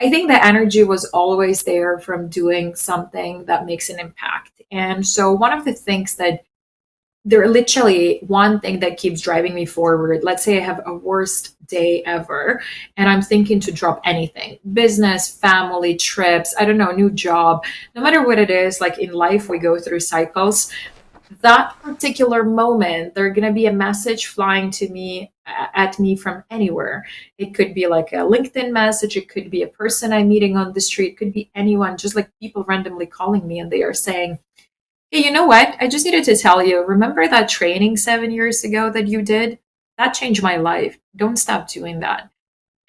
I think the energy was always there from doing something that makes an impact. And so one of the things that there literally one thing that keeps driving me forward. Let's say I have a worst day ever and I'm thinking to drop anything, business, family, trips, I don't know, new job, no matter what it is. Like in life, we go through cycles. That particular moment, there's going to be a message flying to me at me from anywhere. It could be like a LinkedIn message, it could be a person I'm meeting on the street, it could be anyone, just like people randomly calling me and they are saying, hey, you know what? I just needed to tell you, remember that training 7 years ago that you did? That changed my life. Don't stop doing that.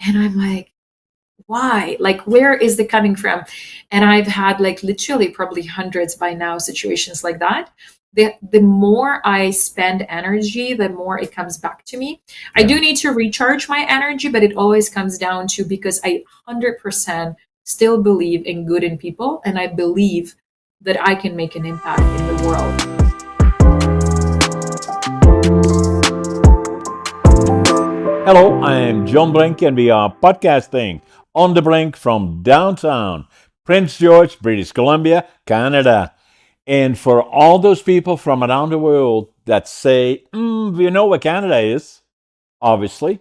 And I'm like, why? Like, where is it coming from? And I've had like literally probably hundreds by now situations like that. The more I spend energy, the more it comes back to me. I do need to recharge my energy, but it always comes down to because I 100% still believe in good in people. And I believe that I can make an impact in the world. Hello, I'm John Brink, and we are podcasting on the Brink from downtown Prince George, British Columbia, Canada. And for all those people from around the world that say, we know what Canada is, obviously.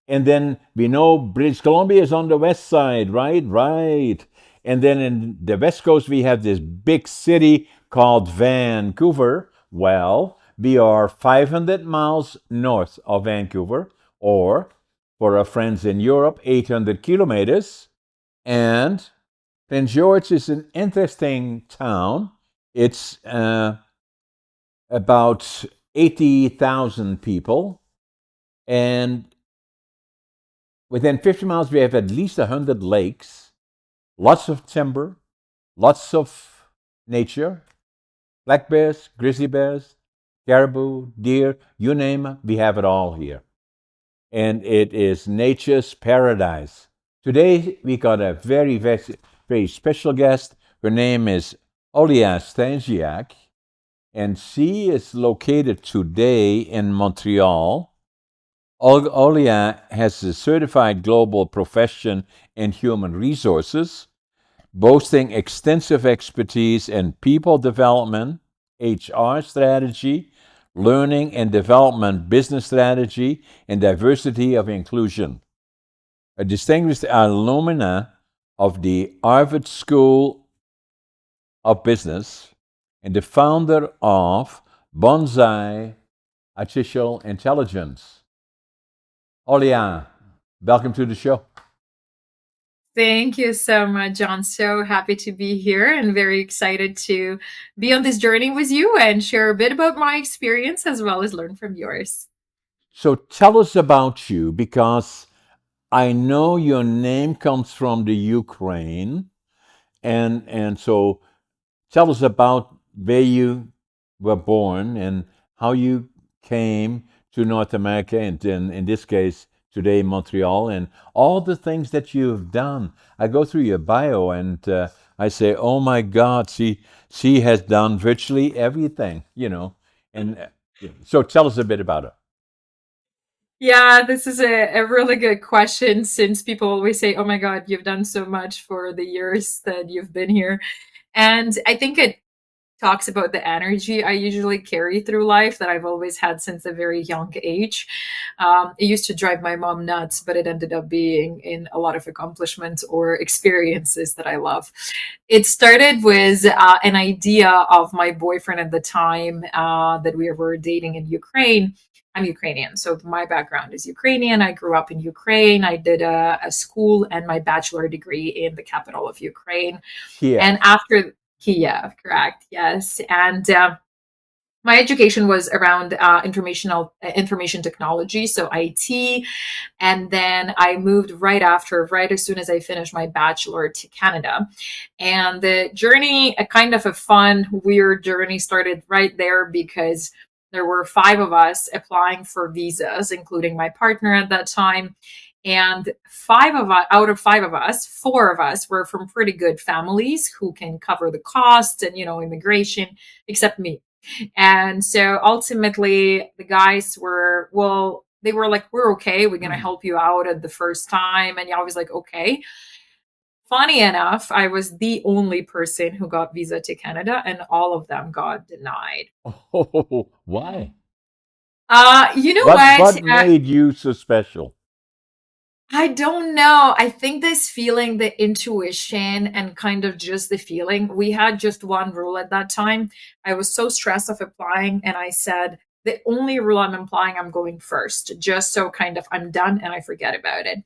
And then we know British Columbia is on the west side, right? Right. And then in the west coast, we have this big city called Vancouver. Well, we are 500 miles north of Vancouver, or for our friends in Europe, 800 kilometers. And Prince George is an interesting town. It's about 80,000 people. And within 50 miles, we have at least 100 lakes, lots of timber, lots of nature, black bears, grizzly bears, caribou, deer, you name it, we have it all here. And it is nature's paradise. Today, we got a very, very, very special guest. Her name is Olia Stasiuk, and she is located today in Montreal. Olia has a certified global profession in human resources, boasting extensive expertise in people development, HR strategy, learning and development, business strategy, and diversity of inclusion. A distinguished alumna of the Harvard School of Business and the founder of Bonsai Artificial Intelligence. Olia, welcome to the show. Thank you so much, John. So happy to be here and very excited to be on this journey with you and share a bit about my experience as well as learn from yours. So tell us about you, because I know your name comes from the Ukraine, and so tell us about where you were born and how you came to North America, and in this case today Montreal, and all the things that you've done. I go through your bio and I say, oh my God, she has done virtually everything, and so tell us a bit about it. Yeah, this is a really good question since people always say, oh my God, you've done so much for the years that you've been here. And I think it talks about the energy I usually carry through life that I've always had since a very young age. It used to drive my mom nuts, but it ended up being in a lot of accomplishments or experiences that I love. It started with an idea of my boyfriend at the time that we were dating in Ukraine. I'm Ukrainian, so my background is Ukrainian. I grew up in Ukraine. I did a school and my bachelor degree in the capital of Ukraine. Kiev. And after Kiev, correct, yes. And my education was around information technology, so IT. And then I moved right as soon as I finished my bachelor, to Canada. And the journey, a kind of a fun, weird journey, started right there because there were five of us applying for visas, including my partner at that time. And five of us, out of five of us, four of us were from pretty good families who can cover the costs and, immigration, except me. And so ultimately, the guys were, well, they were like, we're okay. We're going to help you out at the first time. And I was like, okay. Funny enough, I was the only person who got visa to Canada, and all of them got denied. Oh, why? You know What what? what made you so special? I don't know. I think this feeling, the intuition, and kind of just the feeling. We had just one rule at that time. I was so stressed of applying, and I said, the only rule I'm applying, I'm going first, just so kind of I'm done and I forget about it.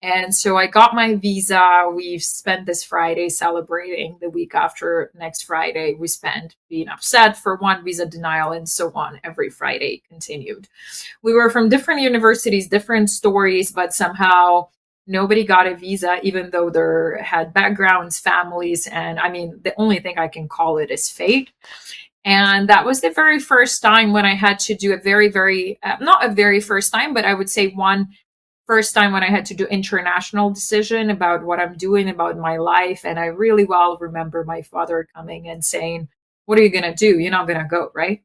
And so I got my visa. We've spent this Friday celebrating. The week after next Friday, we spent being upset for one visa denial, and so on. Every Friday continued. We were from different universities, different stories, but somehow nobody got a visa, even though they had backgrounds, families. And I mean, the only thing I can call it is fate. And that was the very first time when I had to do a not a very first time, but I would say one first time when I had to do international decision about what I'm doing about my life. And I really well remember my father coming and saying, what are you going to do? You're not going to go, right?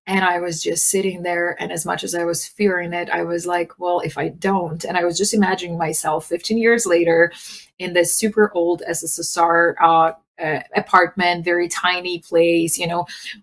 And I was just sitting there. And as much as I was fearing it, I was like, well, if I don't, and I was just imagining myself 15 years later in this super old SSSR apartment, very tiny place,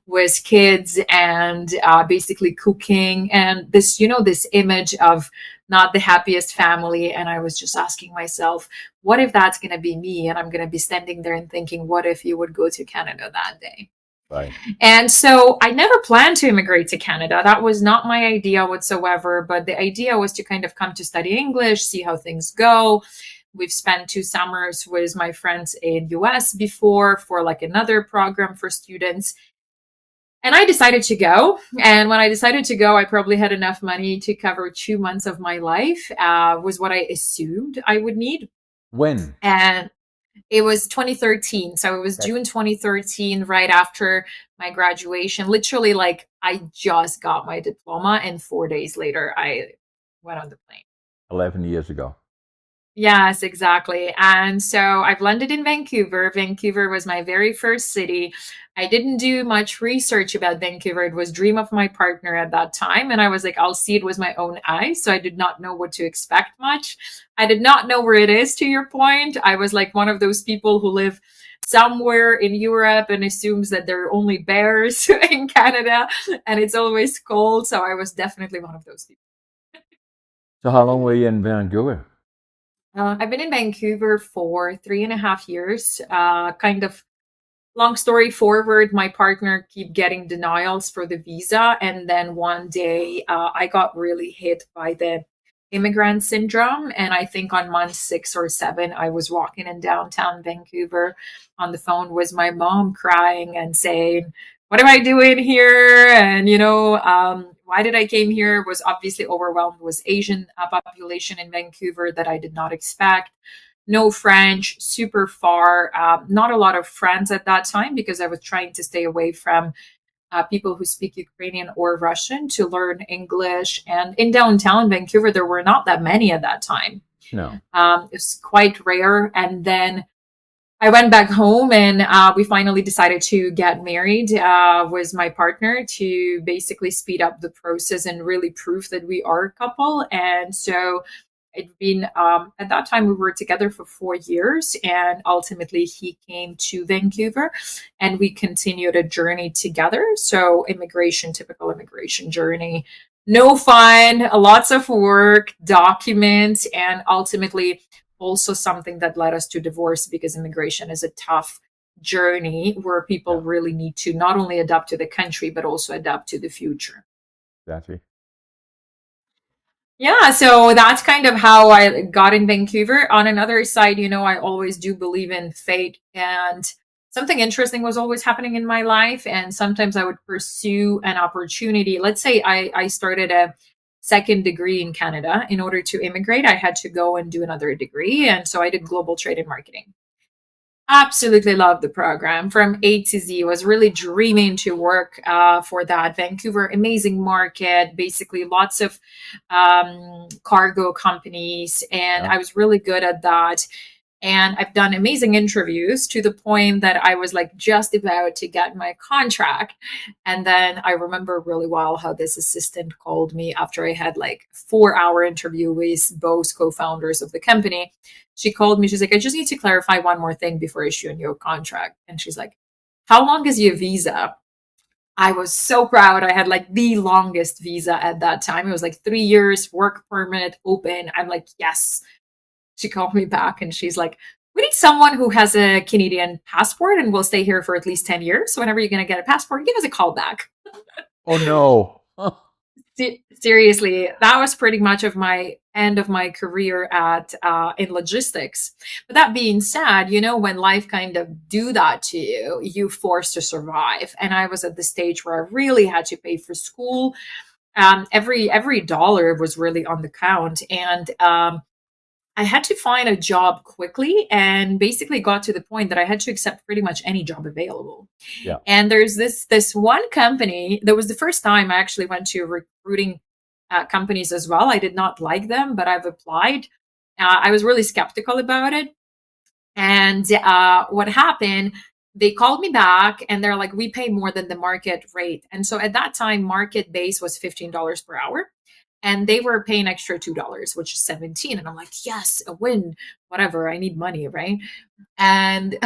with kids and basically cooking. And this, this image of not the happiest family. And I was just asking myself, what if that's going to be me? And I'm going to be standing there and thinking, what if you would go to Canada that day? Right. And so I never planned to immigrate to Canada. That was not my idea whatsoever. But the idea was to kind of come to study English, see how things go. We've spent 2 summers with my friends in US before for like another program for students. And I decided to go. And when I decided to go, I probably had enough money to cover 2 months of my life, was what I assumed I would need. When? And it was 2013. So it was Okay. June 2013, right after my graduation. Literally, like I just got my diploma, and 4 days later, I went on the plane. 11 years ago. Yes, exactly. And so I've landed in Vancouver. Vancouver was my very first city. I didn't do much research about Vancouver. It was dream of my partner at that time. And I was like, I'll see it with my own eyes. So I did not know what to expect much. I did not know where it is, to your point. I was like one of those people who live somewhere in Europe and assumes that there are only bears in Canada and it's always cold. So I was definitely one of those people. So how long were you in Vancouver? I've been in Vancouver for 3.5 years. Kind of long story forward, my partner keep getting denials for the visa, and then one day I got really hit by the immigrant syndrome. And I think on month 6 or 7, I was walking in downtown Vancouver on the phone with my mom, crying and saying, "What am I doing here?" And why did I came here? Was obviously overwhelmed with Asian population in Vancouver that I did not expect. No French, super far, not a lot of friends at that time because I was trying to stay away from people who speak Ukrainian or Russian to learn English. And in downtown Vancouver, there were not that many at that time. No. It's quite rare. And then I went back home, and we finally decided to get married with my partner to basically speed up the process and really prove that we are a couple. And so it'd been at that time we were together for 4 years, and ultimately he came to Vancouver and we continued a journey together. So immigration, typical immigration journey, no fun, lots of work, documents, and ultimately also something that led us to divorce, because immigration is a tough journey where people Yeah. really need to not only adapt to the country but also adapt to the future. Exactly. Yeah, so that's kind of how I got in Vancouver. On another side, I always do believe in fate, and something interesting was always happening in my life. And sometimes I would pursue an opportunity. Let's say I started a second degree in Canada. In order to immigrate, I had to go and do another degree. And so I did global trade and marketing. Absolutely loved the program from A to Z. Was really dreaming to work for that. Vancouver, amazing market, basically lots of cargo companies, and Yeah. I was really good at that. And I've done amazing interviews to the point that I was like just about to get my contract. And then I remember really well how this assistant called me after I had like 4 hour interview with both co-founders of the company. She called me. She's like, I just need to clarify one more thing before issuing your contract. And she's like, how long is your visa? I was so proud. I had like the longest visa at that time. It was like 3 years, work permit, open. I'm like, yes. She called me back and she's like, we need someone who has a Canadian passport and will stay here for at least 10 years. So whenever you're going to get a passport, give us a call back. Oh no. Seriously, that was pretty much of my end of my career at in logistics. But that being said, you know, when life kind of do that to you, you forced to survive. And I was at the stage where I really had to pay for school. Every dollar was really on the count, and I had to find a job quickly, and basically got to the point that I had to accept pretty much any job available. Yeah. And there's this one company that was the first time I actually went to recruiting companies as well. I did not like them, but I've applied. I was really skeptical about it. And what happened? They called me back and they're like, we pay more than the market rate. And so at that time, market base was $15 per hour. And they were paying extra $2, which is 17. And I'm like, yes, a win, whatever. I need money, right? And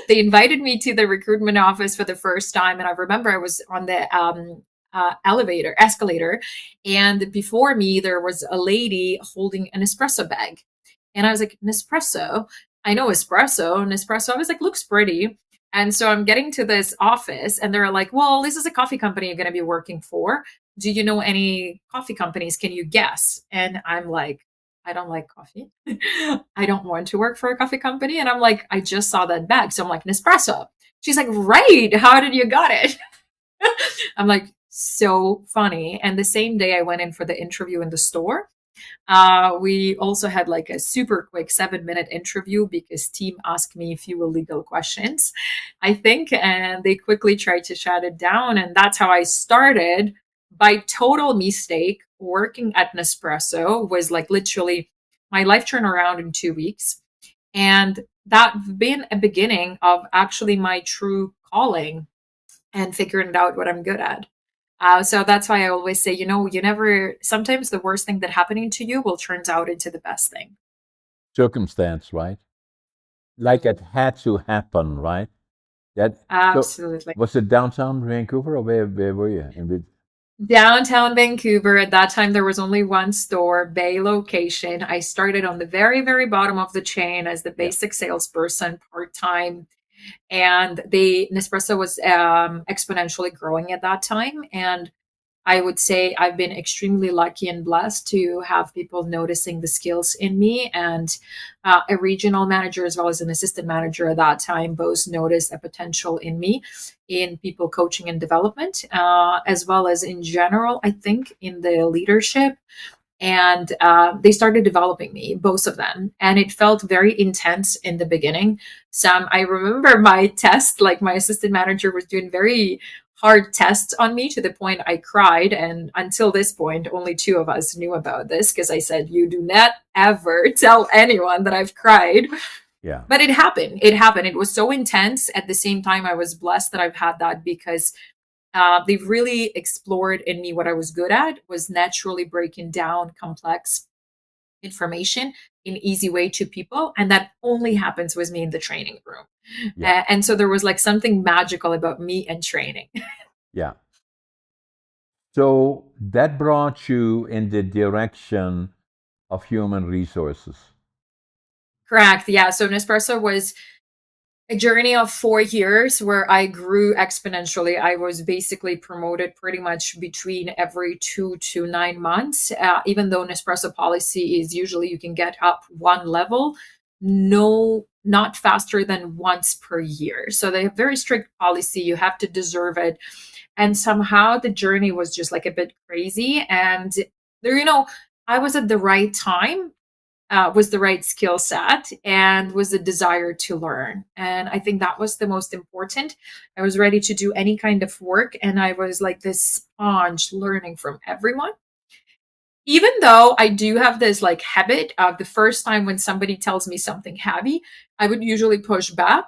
they invited me to the recruitment office for the first time. And I remember I was on the escalator. And before me, there was a lady holding an espresso bag. And I was like, Nespresso? I know Nespresso. I was like, looks pretty. And so I'm getting to this office and they're like, well, this is a coffee company you're going to be working for. Do you know any coffee companies? Can you guess? And I'm like, I don't like coffee. I don't want to work for a coffee company. And I'm like, I just saw that bag. So I'm like, Nespresso. She's like, right. How did you got it? I'm like, so funny. And the same day I went in for the interview in the store, we also had like a super quick 7 minute interview because team asked me a few illegal questions, I think, and they quickly tried to shut it down. And that's how I started by total mistake working at Nespresso. Was like literally my life turned around in 2 weeks. And that been a beginning of actually my true calling and figuring out what I'm good at. So that's why I always say, you know, you never, sometimes the worst thing that happening to you will turns out into the best thing. Circumstance, right? Like it had to happen, right? That so Absolutely. was it downtown Vancouver or where were you? Downtown Vancouver, at that time, there was only one store, Bay location. I started on the very, very bottom of the chain as the Yeah. basic salesperson part time. And Nespresso was exponentially growing at that time. And I would say I've been extremely lucky and blessed to have people noticing the skills in me. And a regional manager, as well as an assistant manager at that time, both noticed a potential in me in people coaching and development, as well as in general, I think, in the leadership. And they started developing me, both of them, and it felt very intense in the beginning. Some I remember my test, like my assistant manager was doing very hard tests on me to the point I cried. And until this point, only two of us knew about this because I said, you do not ever tell anyone that I've cried. Yeah. But it happened. It happened. It was so intense. At the same time, I was blessed that I've had that because they've really explored in me what I was good at, was naturally breaking down complex information in easy way to people. And that only happens with me in the training room. Yeah. And so there was like something magical about me and training. Yeah. So that brought you in the direction of human resources. Correct. Yeah. So Nespresso was a journey of 4 years where I grew exponentially. I was basically promoted pretty much between every 2 to 9 months. Even though Nespresso policy is usually you can get up one level, no, not faster than once per year. So they have very strict policy. You have to deserve it. And somehow the journey was just like a bit crazy. And there, you know, I was at the right time, was the right skill set, and was the desire to learn. And I think that was the most important. I was ready to do any kind of work, and I was like this sponge learning from everyone. even though I do have this like habit of the first time when somebody tells me something heavy, I would usually push back.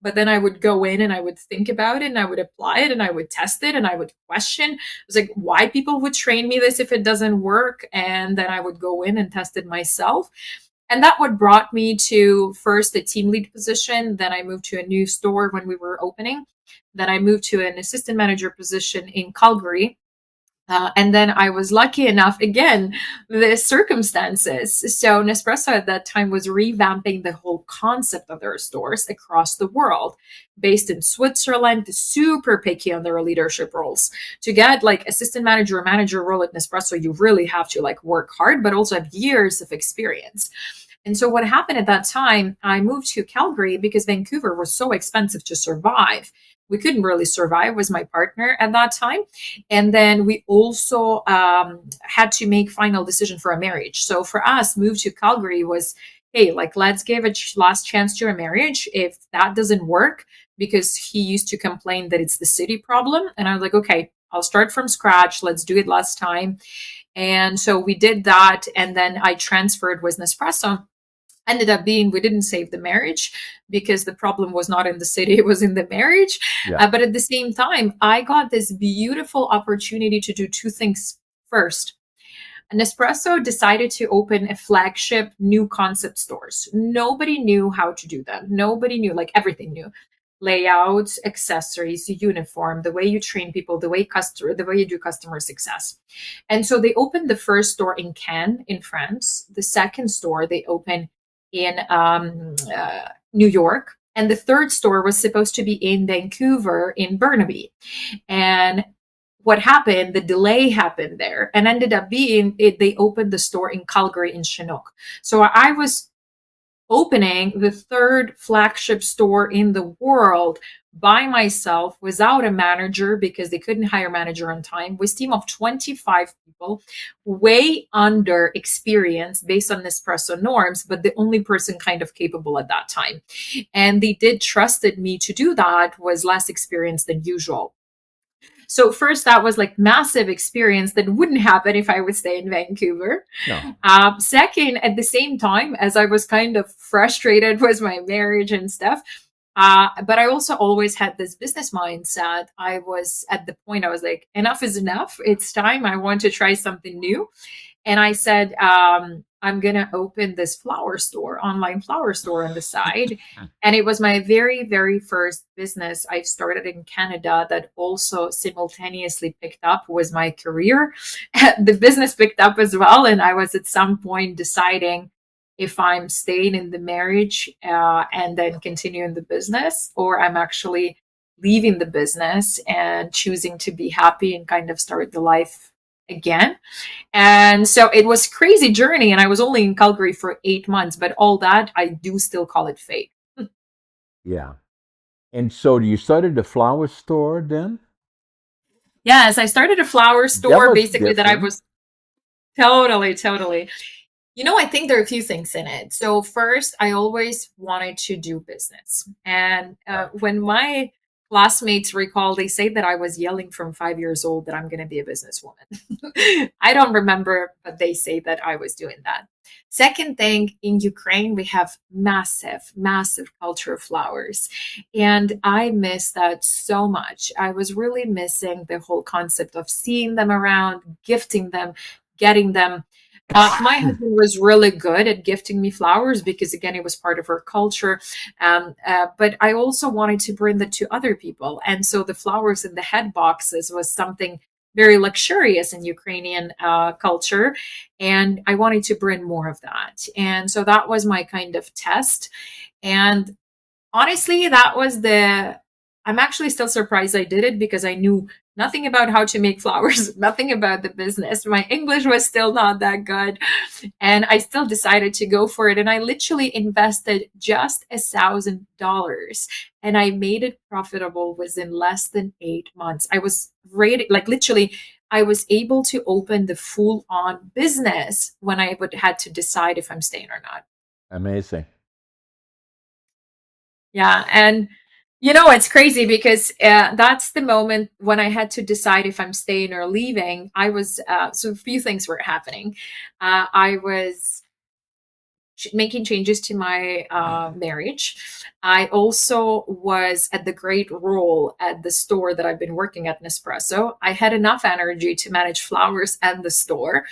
But then I would go in and I would think about it and I would apply it and I would test it and I would question. It was like why people would train me this if it doesn't work. And then I would go in and test it myself. And that what brought me to first a team lead position. Then I moved to a new store when we were opening. Then I moved to an assistant manager position in Calgary, and then I was lucky enough, again, the circumstances. So Nespresso at that time was revamping the whole concept of their stores across the world, based in Switzerland, super picky on their leadership roles. To get like assistant manager or manager role at Nespresso, you really have to like work hard, but also have years of experience. And so what happened at that time, I moved to Calgary because Vancouver was so expensive to survive. We couldn't really survive with my partner at that time. And then we also had to make final decision for a marriage. So for us, move to Calgary was, hey, like let's give a last chance to a marriage. If that doesn't work, because he used to complain that it's the city problem. And I was like, okay, I'll start from scratch. Let's do it last time. And so we did that. And then I transferred with Nespresso. Ended up being we didn't save the marriage because the problem was not in the city, it was in the marriage. Yeah. But at the same time, I got this beautiful opportunity to do two things. First, Nespresso decided to open a flagship new concept stores. Nobody knew how to do that. Nobody knew, like everything new. Layouts, accessories, uniform, the way you train people, the way you do customer success. And so they opened the first store in Cannes in France. The second store they opened in New York. And the third store was supposed to be in Vancouver in Burnaby. And what happened, the delay happened there and ended up being they opened the store in Calgary in Chinook. So I was opening the third flagship store in the world by myself without a manager because they couldn't hire a manager on time, with a team of 25 people, way under experience based on Nespresso norms, but the only person kind of capable at that time. And they did trusted me to do that, was less experienced than usual. So first, that was like massive experience that wouldn't happen if I would stay in Vancouver. No. Second, at the same time, as I was kind of frustrated with my marriage and stuff, but I also always had this business mindset. I was at the point I was like, enough is enough. It's time. I want to try something new. And I said, I'm going to open this flower store, online flower store on the side. And it was my very, very first business I started in Canada that also simultaneously picked up was my career. The business picked up as well. And I was at some point deciding if I'm staying in the marriage and then continuing the business, or I'm actually leaving the business and choosing to be happy and kind of start the life again. And so it was crazy journey. And I was only in Calgary for 8 months, but all that I do still call it fate. Yeah. And so you started the flower store then? Yes, I started a flower That store was basically that I different. was totally. I think there are a few things in it. So first, I always wanted to do business. And Right. when my classmates recall, they say that I was yelling from 5 years old that I'm going to be a businesswoman. I don't remember, but they say that I was doing that. Second thing, in Ukraine, we have massive culture of flowers. And I miss that so much. I was really missing the whole concept of seeing them around, gifting them, getting them. My husband was really good at gifting me flowers because, again, it was part of our culture. But I also wanted to bring that to other people. And so the flowers in the head boxes was something very luxurious in Ukrainian culture. And I wanted to bring more of that. And so that was my kind of test. And honestly, I'm actually still surprised I did it because I knew nothing about how to make flowers, nothing about the business. My English was still not that good. And I still decided to go for it. And I literally invested just $1,000 and I made it profitable within less than 8 months. I was ready, like literally, I was able to open the full on business when I would had to decide if I'm staying or not. Amazing. Yeah. And It's crazy because that's the moment when I had to decide if I'm staying or leaving. I was, so a few things were happening. I was making changes to my marriage. I also was at the great role at the store that I've been working at, Nespresso. I had enough energy to manage flowers and the store.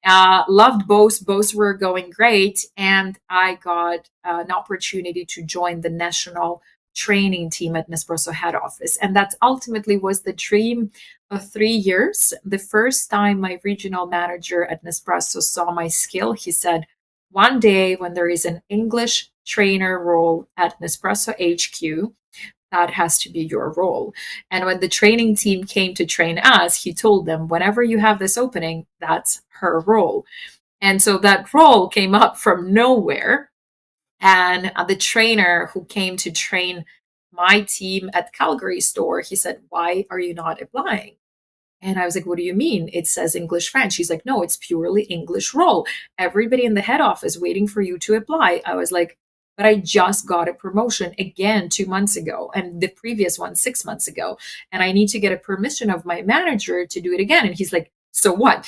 Loved both. Both were going great. And I got an opportunity to join the national training team at Nespresso head office. And that ultimately was the dream of 3 years. The first time my regional manager at Nespresso saw my skill, he said, one day when there is an English trainer role at Nespresso HQ, that has to be your role. And when the training team came to train us, he told them, whenever you have this opening, that's her role. And so that role came up from nowhere. And the trainer who came to train my team at Calgary store, he said, why are you not applying? And I was like, what do you mean? It says English French. He's like, no, it's purely English role. Everybody in the head office waiting for you to apply. I was like, but I just got a promotion again 2 months ago, and the previous one 6 months ago. And I need to get a permission of my manager to do it again. And he's like, so what?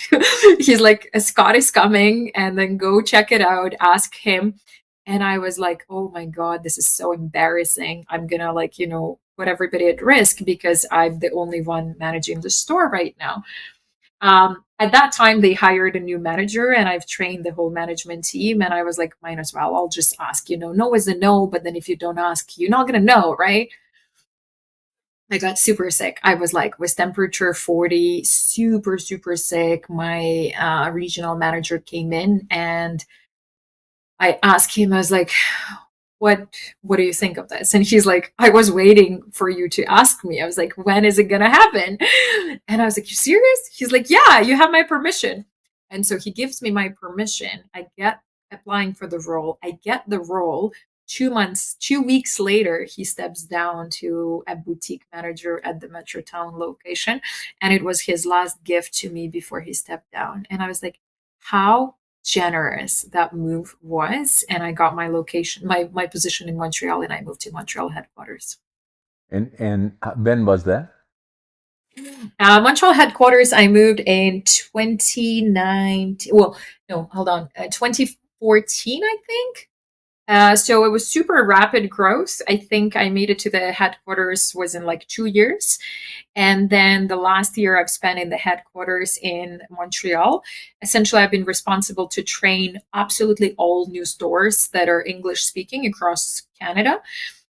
He's like, Scott is coming, and then go check it out, ask him. And I was like, oh my God, this is so embarrassing. I'm gonna put everybody at risk because I'm the only one managing the store right now. At that time, they hired a new manager, and I've trained the whole management team. And I was like, might as well, I'll just ask. No is a no, but then if you don't ask, you're not gonna know, right? I got super sick. I was like, with temperature 40, super, super sick. My regional manager came in, and I asked him, I was like, what do you think of this? And he's like, I was waiting for you to ask me. I was like, when is it gonna happen? And I was like, you serious? He's like, yeah, you have my permission. And so he gives me my permission. I get applying for the role. I get the role. 2 weeks later, he steps down to a boutique manager at the Metrotown location. And it was his last gift to me before he stepped down. And I was like, how generous that move was. And I got my location, my position in Montreal, and I moved to Montreal headquarters. And when was that? Montreal headquarters, I moved in 2019. Well, no, hold on, 2014, I think. So it was super rapid growth. I think I made it to the headquarters was in like 2 years. And then the last year I've spent in the headquarters in Montreal. Essentially, I've been responsible to train absolutely all new stores that are English speaking across Canada.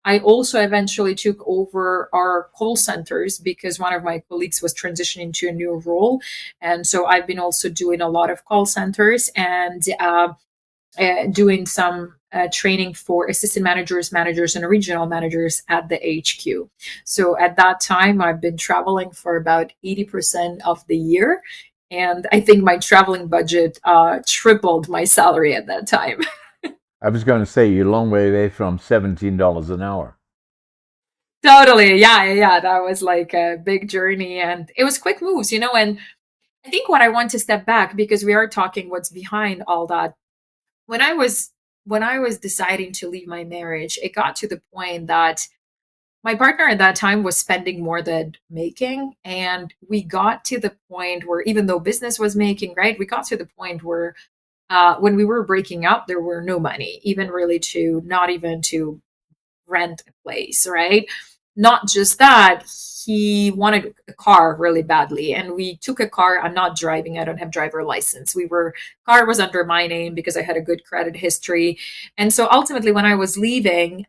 I also eventually took over our call centers because one of my colleagues was transitioning to a new role. And so I've been also doing a lot of call centers and doing some training for assistant managers, managers, and regional managers at the HQ. So at that time, I've been traveling for about 80% of the year. And I think my traveling budget tripled my salary at that time. I was going to say you're a long way away from $17 an hour. Totally. Yeah. That was like a big journey, and it was quick moves, and I think what I want to step back because we are talking what's behind all that. When I was deciding to leave my marriage, it got to the point that my partner at that time was spending more than making. And we got to the point where, even though business was making, right, we got to the point where when we were breaking up, there were no money, even really to not even to rent a place, right? Not just that, he wanted a car really badly, and we took a car. I'm not driving, I don't have driver license. Car was under my name because I had a good credit history. And so ultimately, when I was leaving,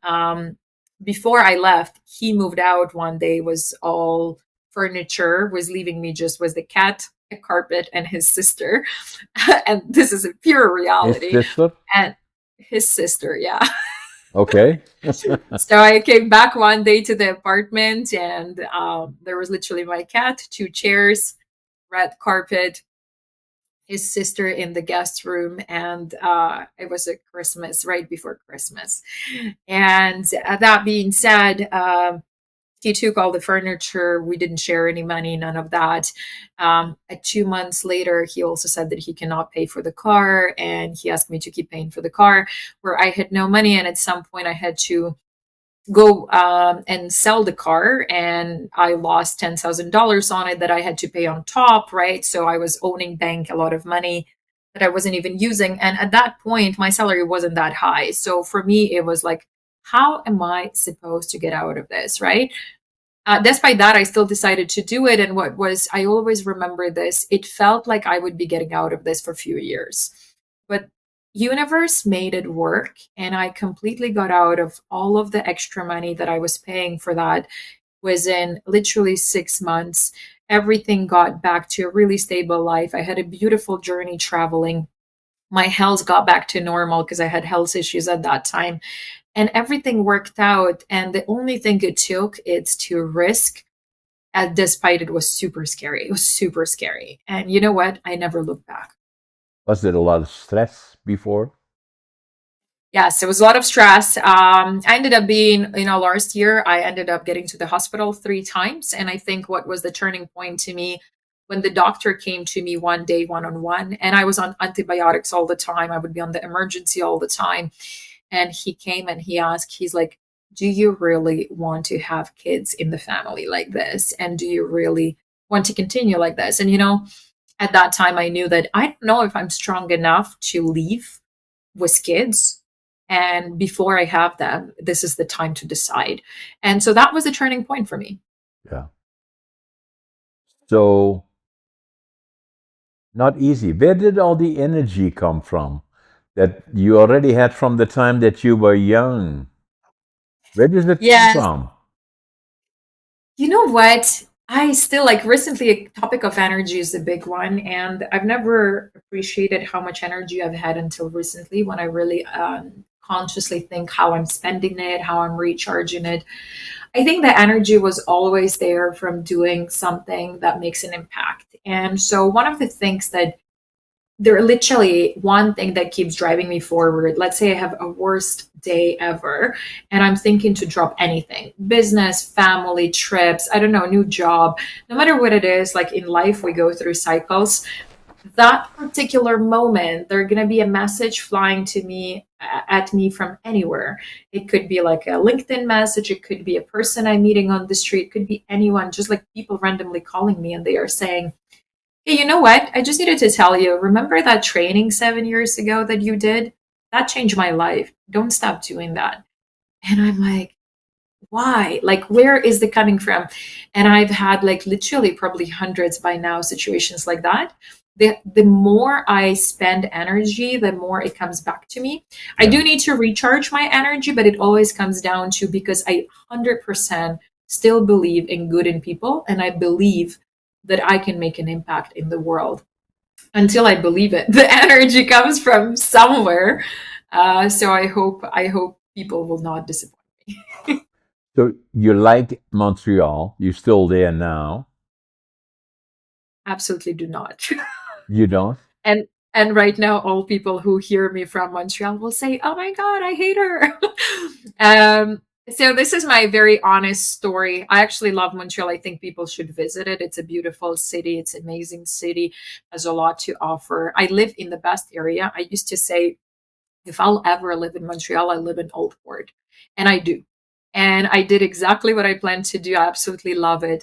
before I left, he moved out one day, was all furniture, was leaving me just was the cat, a carpet, and his sister. And this is a pure His reality. sister? And his sister, yeah. Okay. So I came back one day to the apartment, and there was literally my cat, two chairs, red carpet, his sister in the guest room, and it was a Christmas, right before Christmas. And that being said, he took all the furniture. We didn't share any money, none of that. 2 months later, he also said that he cannot pay for the car, and he asked me to keep paying for the car where I had no money. And at some point, I had to go and sell the car, and I lost $10,000 on it that I had to pay on top, right? So I was owning bank a lot of money that I wasn't even using. And at that point, my salary wasn't that high. So for me, it was like, how am I supposed to get out of this, right? Despite that, I still decided to do it. And I always remember this, it felt like I would be getting out of this for a few years. But universe made it work, and I completely got out of all of the extra money that I was paying for that within literally 6 months. Everything got back to a really stable life. I had a beautiful journey traveling. My health got back to normal because I had health issues at that time, and everything worked out. And the only thing it took is to risk, despite it was super scary. It was super scary. And you know what? I never looked back. Was there a lot of stress before? Yes, it was a lot of stress. I ended up being, last year, I ended up getting to the hospital 3 times. And I think what was the turning point to me when the doctor came to me one day, one on one, and I was on antibiotics all the time. I would be on the emergency all the time. And he came and he asked, he's like, do you really want to have kids in the family like this? And do you really want to continue like this? And, at that time, I knew that I don't know if I'm strong enough to leave with kids. And before I have them, this is the time to decide. And so that was a turning point for me. Yeah. So, not easy. Where did all the energy come from that you already had from the time that you were young? Where does it come Yes. from? You know what? I still like recently a topic of energy is a big one. And I've never appreciated how much energy I've had until recently when I really consciously think how I'm spending it, how I'm recharging it. I think the energy was always there from doing something that makes an impact. And so one of the things that there literally one thing that keeps driving me forward. Let's say I have a worst day ever and I'm thinking to drop anything, business, family, trips, I don't know, new job, no matter what it is. Like in life, we go through cycles. That particular moment, there's going to be a message flying to me at me from anywhere. It could be like a LinkedIn message, it could be a person I'm meeting on the street, it could be anyone, just like people randomly calling me and they are saying, hey, you know what? I just needed to tell you, remember that training 7 years ago that you did? That changed my life. Don't stop doing that. And I'm like, why? Like, where is it coming from? And I've had like literally probably hundreds by now situations like that. The more I spend energy, the more it comes back to me. I Yeah. do need to recharge my energy, but it always comes down to because I 100% still believe in good in people, and I believe that I can make an impact in the world. Until I believe it, the energy comes from somewhere. So I hope people will not disappoint me. So you like Montreal. You're still there now. Absolutely do not. You don't? and and right now, all people who hear me from Montreal will say, "Oh my God, I hate her." So this is my very honest story. I actually love Montreal. I think people should visit it. It's a beautiful city. It's an amazing city. Has a lot to offer. I live in the best area. I used to say, if I'll ever live in Montreal, I live in Old Port. And I do. And I did exactly what I planned to do. I absolutely love it.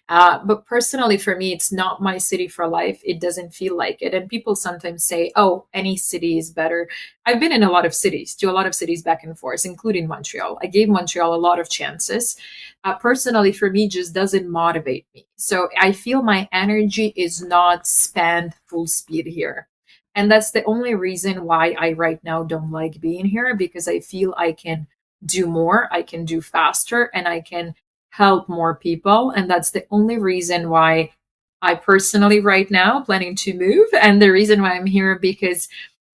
But personally, for me, it's not my city for life. It doesn't feel like it. And people sometimes say, oh, any city is better. I've been in a lot of cities, to a lot of cities back and forth, including Montreal. I gave Montreal a lot of chances. Personally, for me, just doesn't motivate me. So I feel my energy is not spent full speed here. And that's the only reason why I right now don't like being here, because I feel I can do more, I can do faster, and I can help more people. And that's the only reason why I personally right now planning to move. And the reason why I'm here because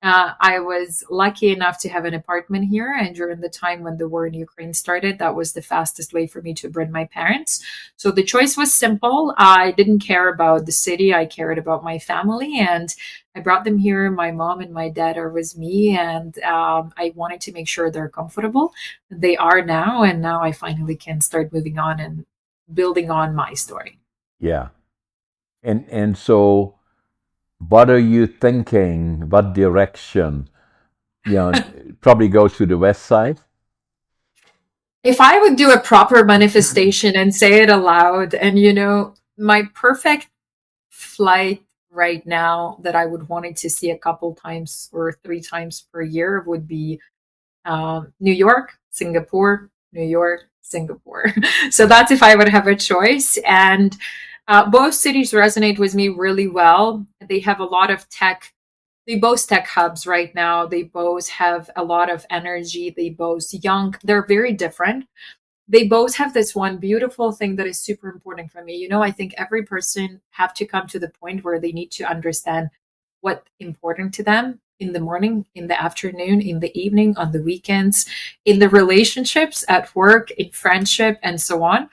I was lucky enough to have an apartment here. And during the time when the war in Ukraine started, that was the fastest way for me to bring my parents. So the choice was simple. I didn't care about the city, I cared about my family. And I brought them here. My mom and my dad are with me. And I wanted to make sure they're comfortable. They are now. And now I finally can start moving on and building on my story. Yeah. And so what are you thinking? What direction? You know, probably go to the west side. If I would do a proper manifestation and say it aloud, and my perfect flight right now that I would wanted to see a couple times or 3 times per year would be New York, Singapore, New York, Singapore. So that's if I would have a choice. And both cities resonate with me really well. They have a lot of tech. They both tech hubs right now. They both have a lot of energy. They both young. They're very different. They both have this one beautiful thing that is super important for me. I think every person have to come to the point where they need to understand what's important to them in the morning, in the afternoon, in the evening, on the weekends, in the relationships, at work, in friendship, and so on.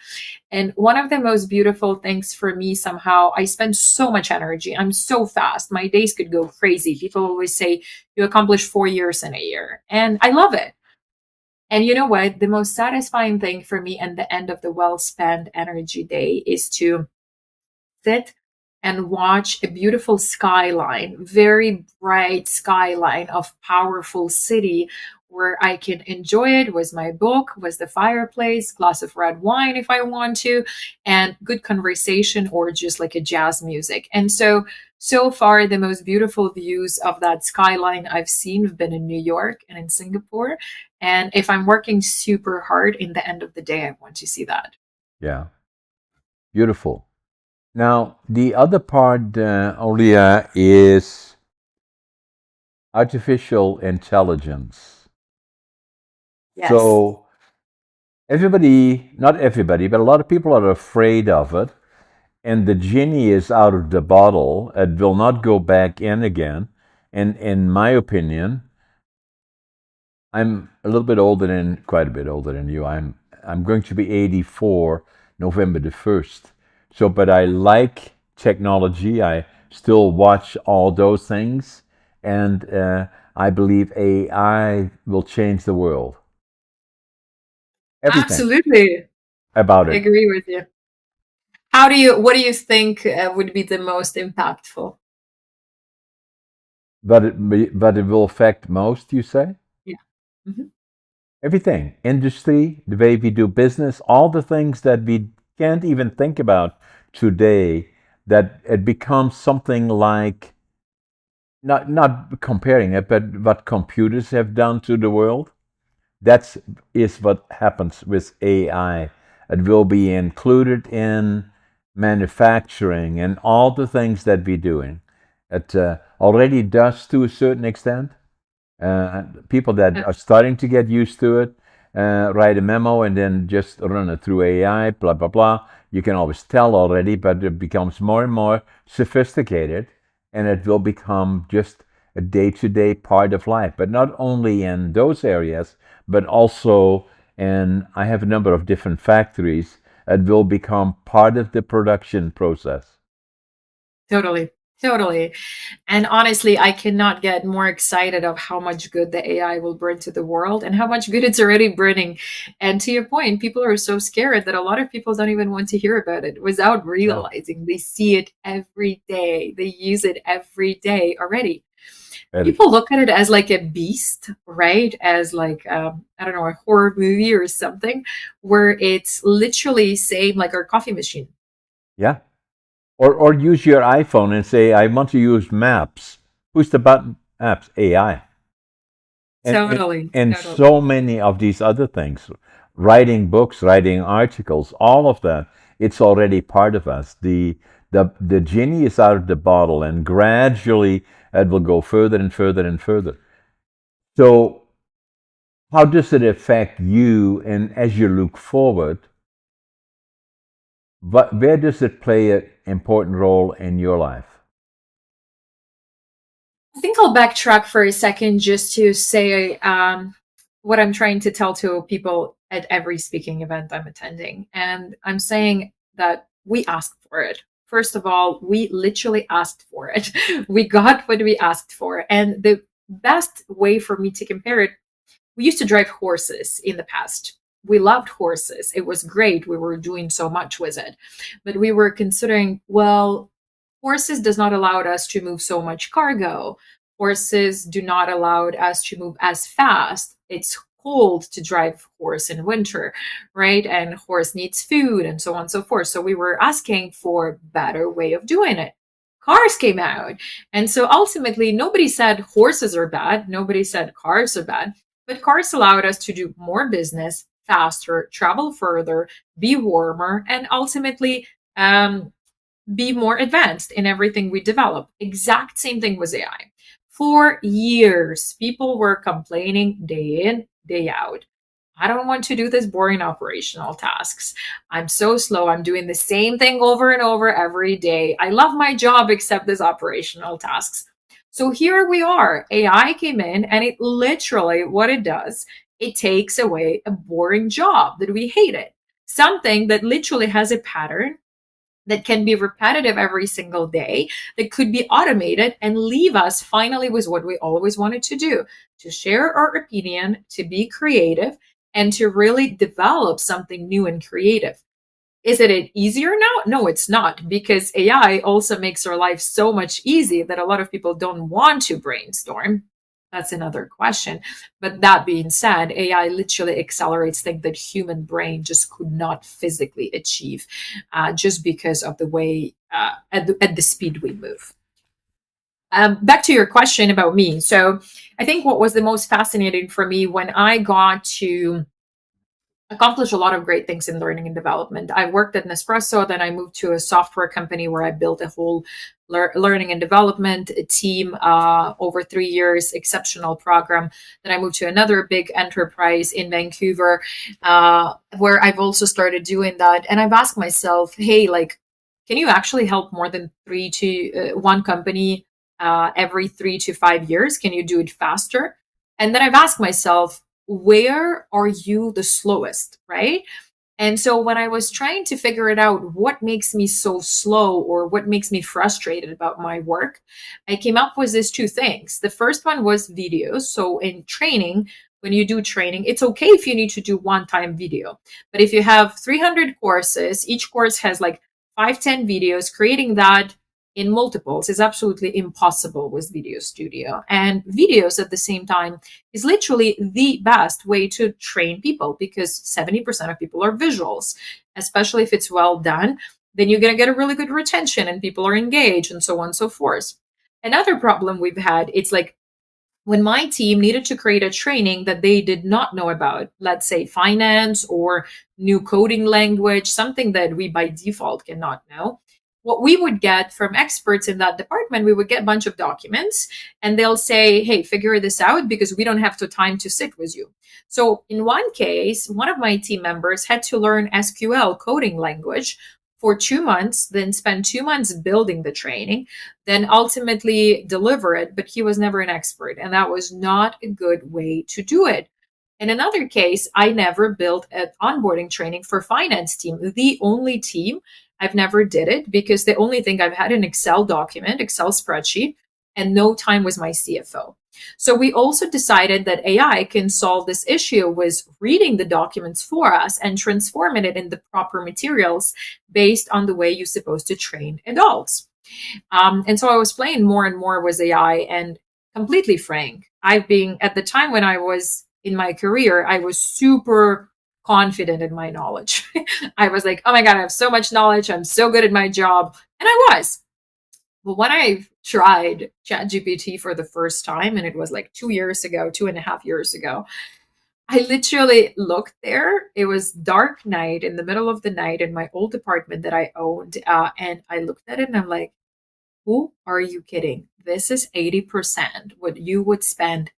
And one of the most beautiful things for me, somehow, I spend so much energy. I'm so fast. My days could go crazy. People always say, you accomplish 4 years in a year. And I love it. And you know what? The most satisfying thing for me and the end of the well spent energy day is to sit and watch a beautiful skyline, very bright skyline of powerful city where I can enjoy it with my book, with the fireplace, glass of red wine if I want to, and good conversation or just like a jazz music. And so far the most beautiful views of that skyline I've seen have been in New York and in Singapore. And if I'm working super hard in the end of the day, I want to see that. Yeah, beautiful. Now, the other part, Olia, is artificial intelligence. Yes. So, everybody, not everybody, but a lot of people are afraid of it. And the genie is out of the bottle. It will not go back in again. And in my opinion, I'm a little bit older than, quite a bit older than you. I'm going to be 84 November the 1st. So, but I like technology. I still watch all those things. And I believe AI will change the world. Everything Absolutely. about I it. agree with you. What do you think would be the most impactful? But it will affect most, you say? Yeah. Mhm. Everything. Industry, the way we do business, all the things that we can't even think about today, that it becomes something like, not comparing it, but what computers have done to the world. That's is what happens with AI. It will be included in manufacturing and all the things that we're doing. It already does to a certain extent. People that Uh, are starting to get used to it, write a memo and then just run it through AI, blah, blah, blah. You can always tell already, but it becomes more and more sophisticated and it will become just a day to day part of life. But not only in those areas, but also, and I have a number of different factories, it will become part of the production process. Totally. Totally. And honestly, I cannot get more excited of how much good the AI will bring to the world and how much good it's already bringing. And to your point, people are so scared that a lot of people don't even want to hear about it without Yeah. realizing they see it every day. They use it every day already. It is. People look at it as like a beast, right? As like I don't know, a horror movie or something, where it's literally saying like our coffee machine. Yeah. Or use your iPhone and say, I want to use maps. Push the button, apps, AI. And, and, Totally, and totally. so many of these other things. Writing books, writing articles, all of that, it's already part of us. The genie is out of the bottle, and gradually it will go further and further and further. So, how does it affect you? And as you look forward, where does it play an important role in your life? I think I'll backtrack for a second just to say what I'm trying to tell to people at every speaking event I'm attending. And I'm saying that we asked for it. First of all, we literally asked for it. We got what we asked for. And the best way for me to compare it, we used to drive horses in the past. We loved horses. It was great. We were doing so much with it. But we were considering, well, horses does not allow us to move so much cargo. Horses do not allow us to move as fast. It's cold to drive horse in winter, right? And horse needs food and so on and so forth. So we were asking for better way of doing it. Cars came out. And so ultimately, nobody said horses are bad. Nobody said cars are bad. But cars allowed us to do more business faster, travel further, be warmer, and ultimately be more advanced in everything we develop. Exact same thing with AI. For years, people were complaining day in, day out. I don't want to do this boring operational tasks. I'm so slow. I'm doing the same thing over and over every day. I love my job except this operational tasks. So here we are. AI came in and it literally, what it does, it takes away a boring job that we hated. Something that literally has a pattern that can be repetitive every single day, that could be automated and leave us finally with what we always wanted to do, to share our opinion, to be creative, and to really develop something new and creative. Is it easier now? No, it's not, because AI also makes our life so much easier that a lot of people don't want to brainstorm. That's another question. But that being said, AI literally accelerates things that human brain just could not physically achieve, just because of the way at the speed we move. Back to your question about me. So I think what was the most fascinating for me when I got to accomplished a lot of great things in learning and development. I worked at Nespresso, then I moved to a software company where I built a whole learning and development team over 3 years, exceptional program. Then I moved to another big enterprise in Vancouver, where I've also started doing that. And I've asked myself, hey, like, can you actually help more than one company every 3 to 5 years? Can you do it faster? And then I've asked myself, where are you the slowest, right? And so when I was trying to figure it out, what makes me so slow or what makes me frustrated about my work, I came up with these two things. The first one was videos. So in training, when you do training, it's okay if you need to do one-time video. But if you have 300 courses, each course has like 5, 10 videos, creating that in multiples is absolutely impossible with Video Studio. And videos at the same time is literally the best way to train people, because 70% of people are visuals, especially if it's well done. Then you're going to get a really good retention and people are engaged and so on and so forth. Another problem we've had, it's like when my team needed to create a training that they did not know about, let's say finance or new coding language, something that we by default cannot know, what we would get from experts in that department, we would get a bunch of documents and they'll say, hey, figure this out because we don't have the time to sit with you. So in one case, one of my team members had to learn SQL coding language for 2 months, then spend 2 months building the training, then ultimately deliver it. But he was never an expert. And that was not a good way to do it. In another case, I never built an onboarding training for finance team, the only team. I've never did it because the only thing I've had an Excel document, Excel spreadsheet, and no time was my CFO. So we also decided that AI can solve this issue with reading the documents for us and transforming it into proper materials based on the way you're supposed to train adults. And so I was playing more and more with AI, and completely frank, I've been at the time when I was in my career, I was super confident in my knowledge. I was like, oh my God, I have so much knowledge. I'm so good at my job. And I was. But when I tried ChatGPT for the first time, and it was like 2 years ago, 2.5 years ago, I literally looked there. It was dark night in the middle of the night in my old apartment that I owned. And I looked at it and I'm like, who are you kidding? This is 80% what you would spend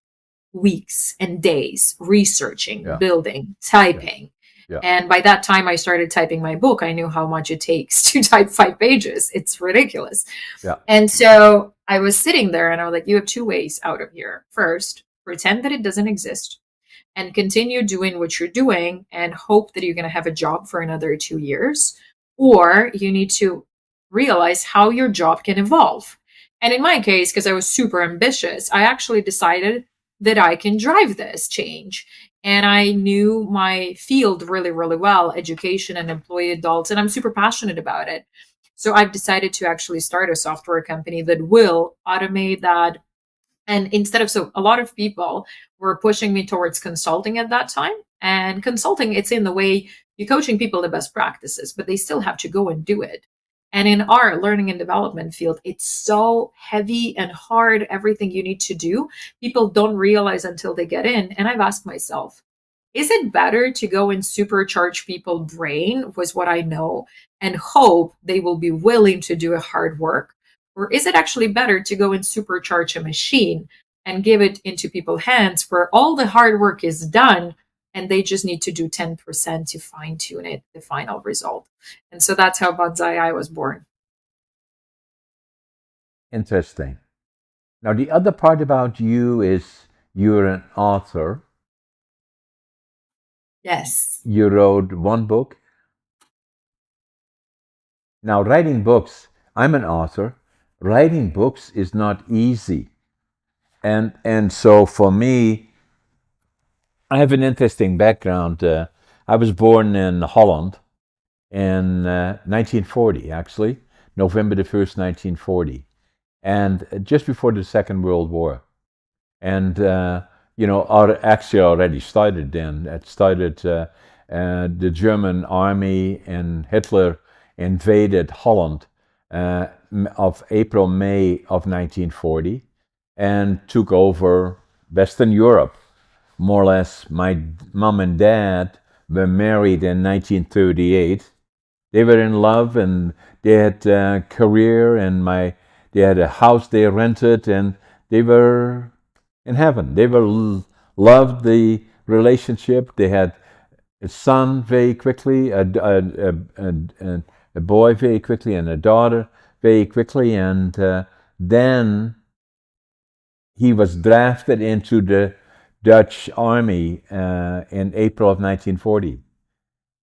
weeks and days researching, Yeah. building, typing. Yeah. And by that time I started typing my book, I knew how much it takes to type 5 pages. It's ridiculous. Yeah. And so I was sitting there and I was like, you have two ways out of here. First, pretend that it doesn't exist and continue doing what you're doing and hope that you're going to have a job for another 2 years. Or you need to realize how your job can evolve. And in my case, because I was super ambitious, I actually decided that I can drive this change. And I knew my field really, really well, education and employee adults, and I'm super passionate about it. So I've decided to actually start a software company that will automate that, And instead of, so a lot of people were pushing me towards consulting at that time. And consulting, it's in the way you're coaching people the best practices, but they still have to go and do it. And in our learning and development field, it's so heavy and hard, everything you need to do. People don't realize until they get in. And I've asked myself, is it better to go and supercharge people's brain with what I know and hope they will be willing to do a hard work? Or is it actually better to go and supercharge a machine and give it into people's hands where all the hard work is done and they just need to do 10% to fine tune it, the final result? And so that's how Bonzai AI was born. Interesting. Now, the other part about you is you're an author. Yes. You wrote one book. Now, writing books, I'm an author. Writing books is not easy. And so for me, I have an interesting background. I was born in Holland in 1940, actually, November the 1st, 1940, and just before the Second World War. And, actually already started then. It started, the German army and Hitler invaded Holland of April, May of 1940 and took over Western Europe. More or less, my mom and dad were married in 1938. They were in love and they had a career, and they had a house they rented, and they were in heaven. They were loved the relationship. They had a son very quickly, a boy very quickly, and a daughter very quickly. And then he was drafted into the Dutch army in April of 1940.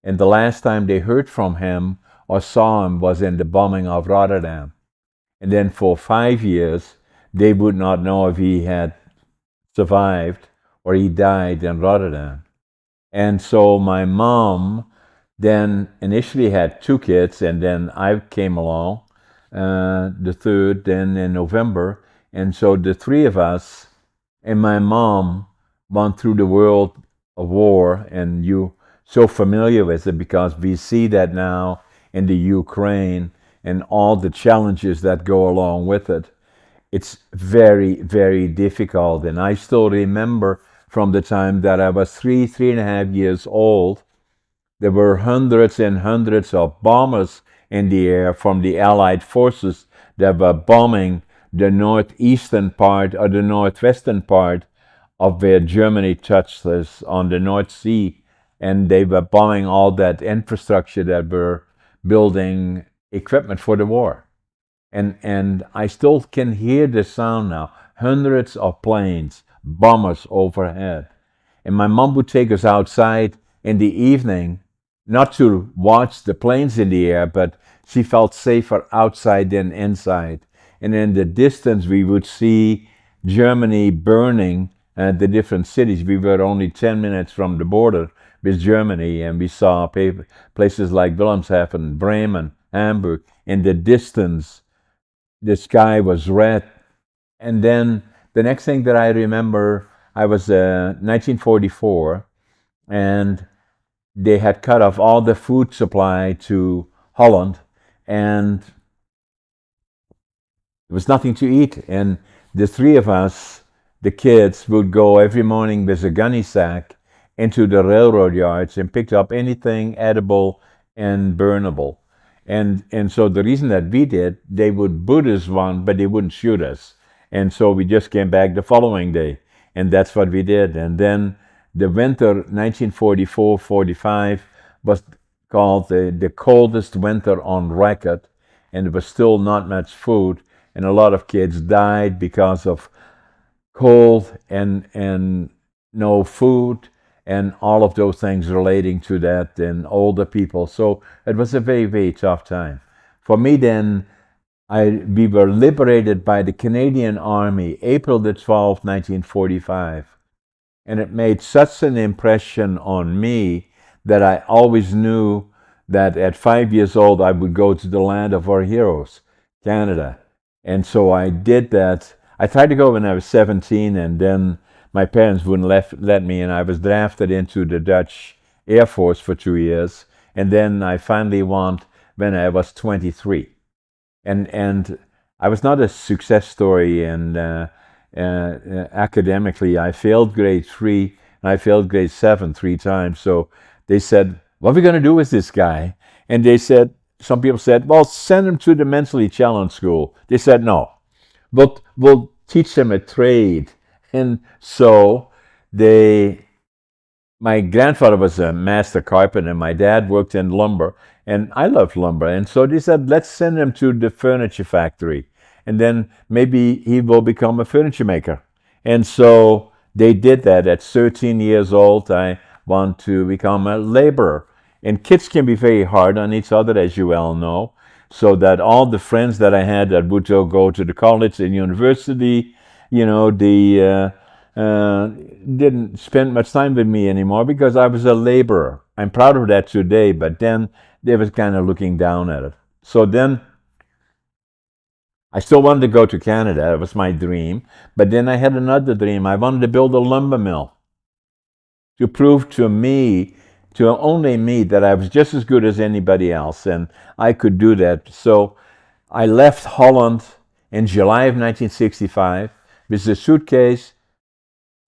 And the last time they heard from him or saw him was in the bombing of Rotterdam. And then for 5 years, they would not know if he had survived or he died in Rotterdam. And so my mom then initially had 2 kids, and then I came along, the third, then in November. And so the 3 of us and my mom went through the world of war, and you so familiar with it because we see that now in the Ukraine and all the challenges that go along with it. It's very, very difficult. And I still remember from the time that I was 3.5 years old, there were hundreds and hundreds of bombers in the air from the Allied forces that were bombing the northeastern part or the northwestern part of where Germany touched us on the North Sea. And they were bombing all that infrastructure that were building equipment for the war. And I still can hear the sound now. Hundreds of planes, bombers overhead. And my mom would take us outside in the evening, not to watch the planes in the air, but she felt safer outside than inside. And in the distance, we would see Germany burning the different cities. We were only 10 minutes from the border with Germany, and we saw places like Wilhelmshaven, Bremen, Hamburg. In the distance, the sky was red. And then the next thing that I remember, I was 1944, and they had cut off all the food supply to Holland, and there was nothing to eat. And the 3 of us, the kids, would go every morning with a gunny sack into the railroad yards and picked up anything edible and burnable. And so the reason that we did, they would boot us one, but they wouldn't shoot us. And so we just came back the following day. And that's what we did. And then the winter 1944-45 was called the coldest winter on record. And there was still not much food. And a lot of kids died because of cold and no food and all of those things relating to that, and older people. So it was a very, very tough time. For me then, we were liberated by the Canadian Army, April the 12th, 1945. And it made such an impression on me that I always knew that at 5 years old, I would go to the land of our heroes, Canada. And so I did that. I tried to go when I was 17, and then my parents wouldn't let me, and I was drafted into the Dutch Air Force for 2 years, and then I finally went when I was 23. And I was not a success story, and academically, I failed grade 3 and I failed grade 7 3 times. So they said, "What are we going to do with this guy?" And they said, some people said, "Well, send him to the mentally challenged school." They said, "No, we'll teach him a trade." And so they my grandfather was a master carpenter, and my dad worked in lumber, and I loved lumber. And so they said, let's send him to the furniture factory, and then maybe he will become a furniture maker. And so they did that. At 13 years old, I want to become a laborer. And kids can be very hard on each other, as you well know. So that all the friends that I had that would go to the college and university, didn't spend much time with me anymore because I was a laborer. I'm proud of that today, but then they was kind of looking down at it. So then I still wanted to go to Canada. That was my dream. But then I had another dream. I wanted to build a lumber mill to prove to me, to only me, that I was just as good as anybody else, and I could do that. So I left Holland in July of 1965 with a suitcase,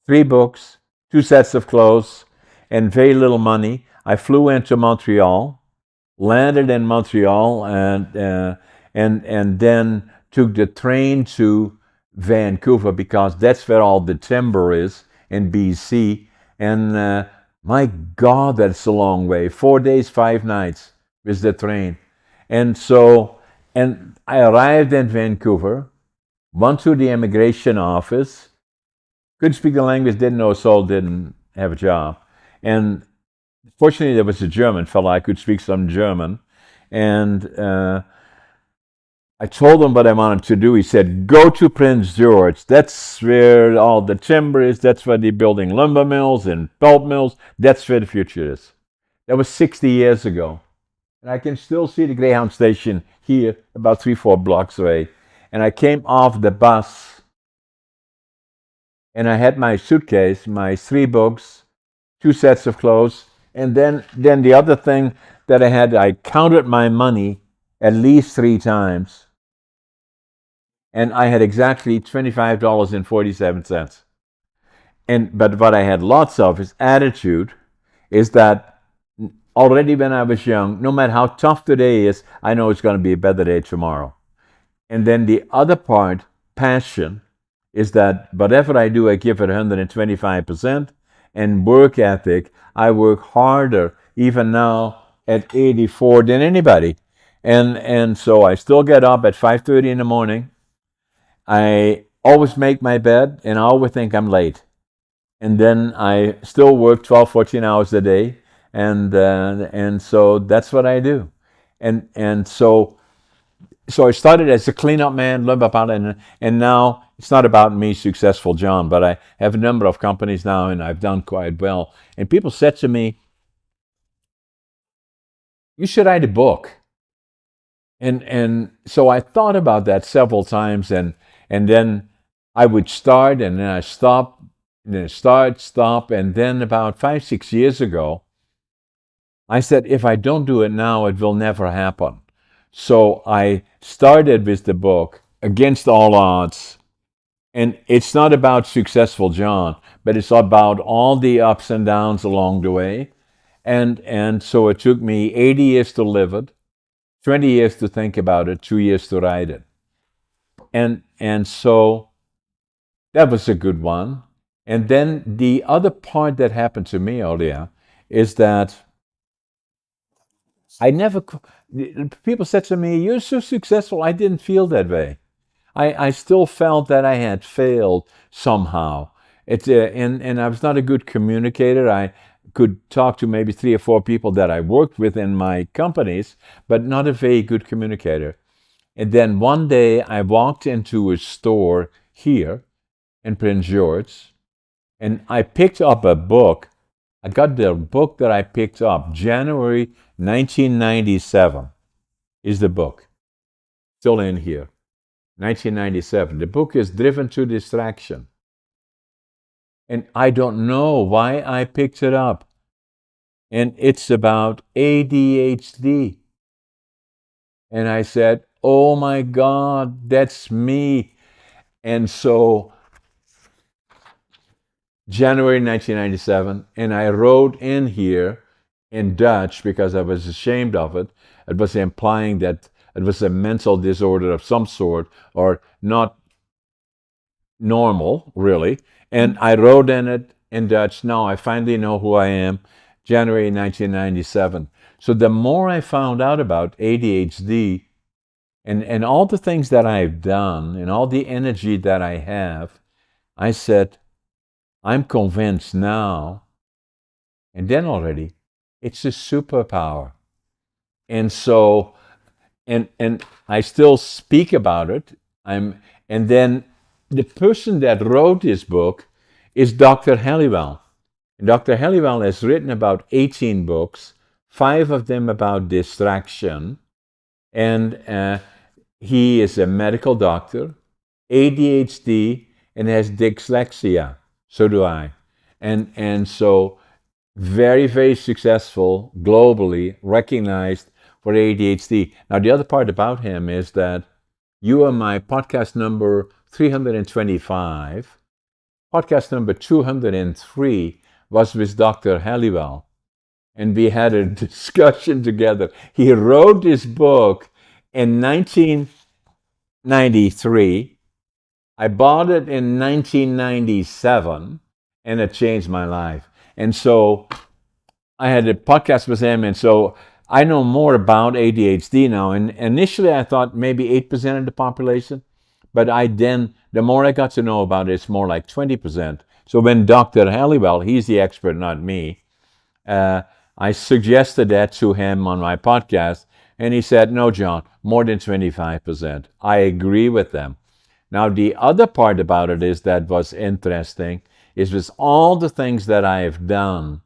3 books, 2 sets of clothes, and very little money. I flew into Montreal, landed in Montreal, and then took the train to Vancouver because that's where all the timber is in BC. And my God, that's a long way. 4 days, 5 nights with the train. And I arrived in Vancouver, went to the immigration office, couldn't speak the language, didn't know a soul, didn't have a job. And fortunately, there was a German fellow. I could speak some German. And I told him what I wanted to do. He said, go to Prince George. That's where all the timber is. That's where they're building lumber mills and pulp mills. That's where the future is. That was 60 years ago. And I can still see the Greyhound station here, about 3-4 blocks away. And I came off the bus, and I had my suitcase, my 3 books, 2 sets of clothes, and then the other thing that I had, I counted my money at least 3 times, and I had exactly $25.47. But what I had lots of is attitude, is that already when I was young, no matter how tough today is, I know it's going to be a better day tomorrow. And then the other part, passion, is that whatever I do, I give it 125%. And work ethic, I work harder even now at 84 than anybody. And so I still get up at 5:30 in the morning. I always make my bed, and I always think I'm late. And then I still work 12, 14 hours a day. And so that's what I do. And so I started as a cleanup man, learned about it, and now it's not about me, successful John, but I have a number of companies now, and I've done quite well. And people said to me, you should write a book. And so I thought about that several times, and then I would start, and then I stop, and then stop, and then about 5, 6 years ago, I said, if I don't do it now, it will never happen. So I started with the book, Against All Odds. And it's not about successful John, but it's about all the ups and downs along the way. And so it took me 80 years to live it, 20 years to think about it, 2 years to write it. And so that was a good one. And then the other part that happened to me, Olia, is that I never, people said to me, you're so successful. I didn't feel that way. I still felt that I had failed somehow. And I was not a good communicator. I could talk to maybe 3 or 4 people that I worked with in my companies, but not a very good communicator. And then one day I walked into a store here in Prince George, and I picked up a book. I got the book that I picked up, January 1997 is the book, still in here. 1997. The book is Driven to Distraction. And I don't know why I picked it up. And it's about ADHD. And I said, oh my God, that's me. And so, January 1997, and I wrote in here in Dutch because I was ashamed of it. It was implying that it was a mental disorder of some sort or not normal, really. And I wrote in it in Dutch. Now I finally know who I am, January 1997. So the more I found out about ADHD and all the things that I've done and all the energy that I have, I said, I'm convinced now, and then already, it's a superpower. And so, and I still speak about it. And then the person that wrote this book is Dr. Halliwell. And Dr. Halliwell has written about 18 books, 5 of them about distraction, and he is a medical doctor, ADHD, and has dyslexia. So do I. And so very, very successful, globally recognized for ADHD. Now, the other part about him is that you are my podcast number 325. Podcast number 203 was with Dr. Halliwell, and we had a discussion together. He wrote this book in 1993. I bought it in 1997, and it changed my life. And so I had a podcast with him, and so I know more about ADHD now. And initially, I thought maybe 8% of the population, but the more I got to know about it, it's more like 20%. So when Dr. Halliwell, he's the expert, not me, I suggested that to him on my podcast, and he said, no, John, more than 25%. I agree with them. Now, the other part about it is that was interesting is with all the things that I have done